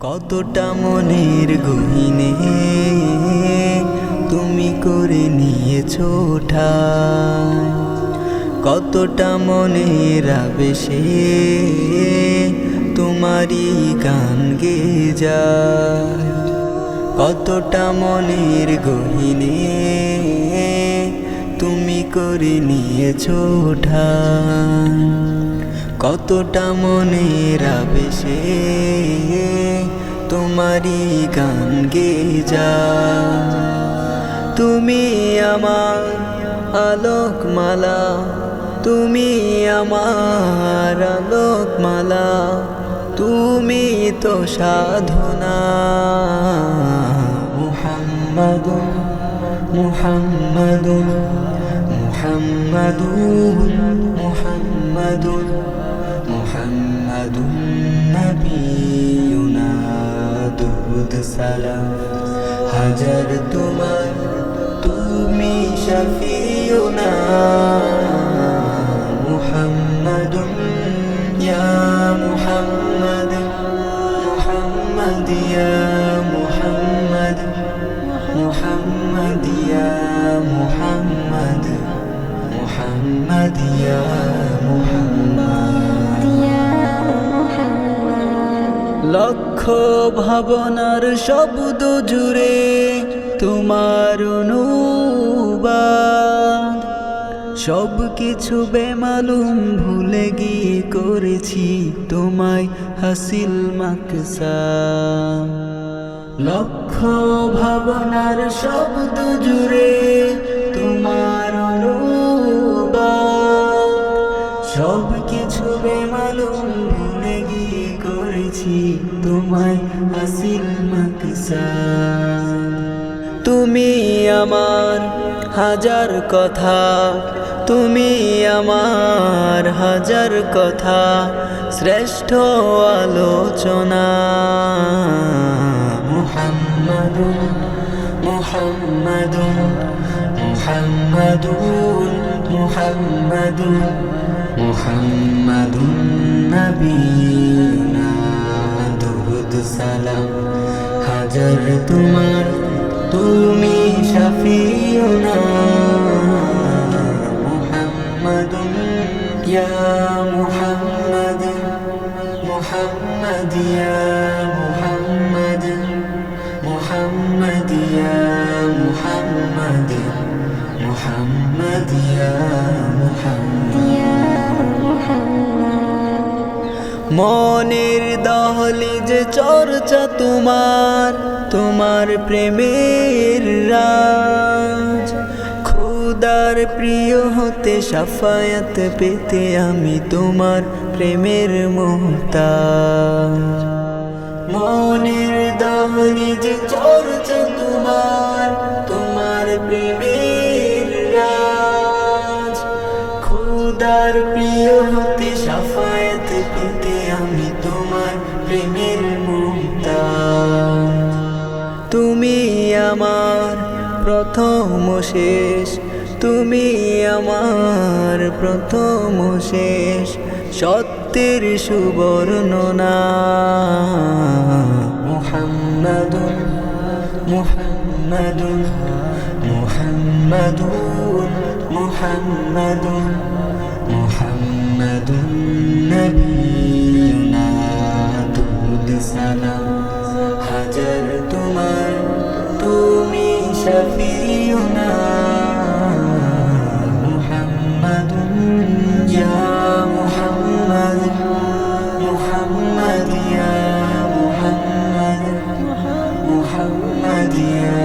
কতটা মনের গহীনে তুমি করে নিয়েছো ঠাই, কতটা মনের আবেশে তোমারই গান গেয়ে যায়। কতটা মনের গহীনে তুমি করে নিয়েছো ঠাই, কতটা মনের আবেশে তোমারই গান গেয়ে যায়। তুমি আমার আলোকমালা, তুমি আমার আলোকমালা, তুমি তো সাধনা। মুহাম্মাদুন মুহাম্মাদুন মুহাম্মাদুন মুহাম্মাদুন মুহাম্মাদুন নবিয়ুনা দুরুদ সালাম হাজার তোমার, তুমি শফিউনা। মুহাম্মাদুন ইয়া মুহাম্মাদ, মুহাম্মাদ ইয়া মুহাম্মাদ, মুহাম্মাদ ইয়া মুহাম্মাদ, মুহাম্মাদ ইয়া মুহাম্মাদ। লক্ষ ভাবনার শব্দ জুড়ে তোমার অনুবাদ, সব কিছু বেমালুম ভুলে গিয়ে করেছি তোমায় হাসিল মাকসাদ। লক্ষ ভাবনার শব্দ জুড়ে তোমার অনুবাদ, সব কিছু বেমালুম ভুলে গিয়ে করেছি তোমায় হাসিল মাকসাদ। তুমি আমার হাজার কথা, তুমি আমার হাজার কথা, শ্রেষ্ঠ আলোচনা। মুহাম্মাদুন মুহাম্মাদুন মুহাম্মাদুন মুহাম্মাদুন মুহাম্মাদুন নবিয়ুনা দুরুদ সালাম হাজার তোমার, তুমি শফিউনা। মুহাম্মাদুন ইয়া মুহাম্মাদ, মুহাম্মাদ ইয়া মুহাম্মাদ, মুহাম্মাদ ইয়া মুহাম্মাদ, মুহাম্মাদ ইয়া মুহাম্মাদ। মনের দহলিজে চর্চা তোমার, তোমার প্রেমের রাজ। খুদার প্রিয় হতে শাফায়াত পেতে আমি তোমার প্রেমের মুহতাজ। মনের দহলিজে চর্চা তোমার, তোমার প্রেমের রাজ। খুদার প্রিয় হতে শাফায়াত পেতে আমি তোমার প্রেমের মুহতাজ। তুমি আমার প্রথম শেষ, তুমি আমার প্রথম শেষ, সত্যের সুবর্ণনা। মুহাম্মাদুন মুহাম্মাদুন মুহাম্মাদুন মুহাম্মাদুন মুহাম্মাদুন নবিয়ুনা দুরুদ সালাম হাজার তোমার, তুমি শফিউনা। মুহাম্মাদুন ইয়া মুহাম্মাদ, মুহাম্মাদ ইয়া মুহাম্মাদ, মুহাম্মাদ ইয়া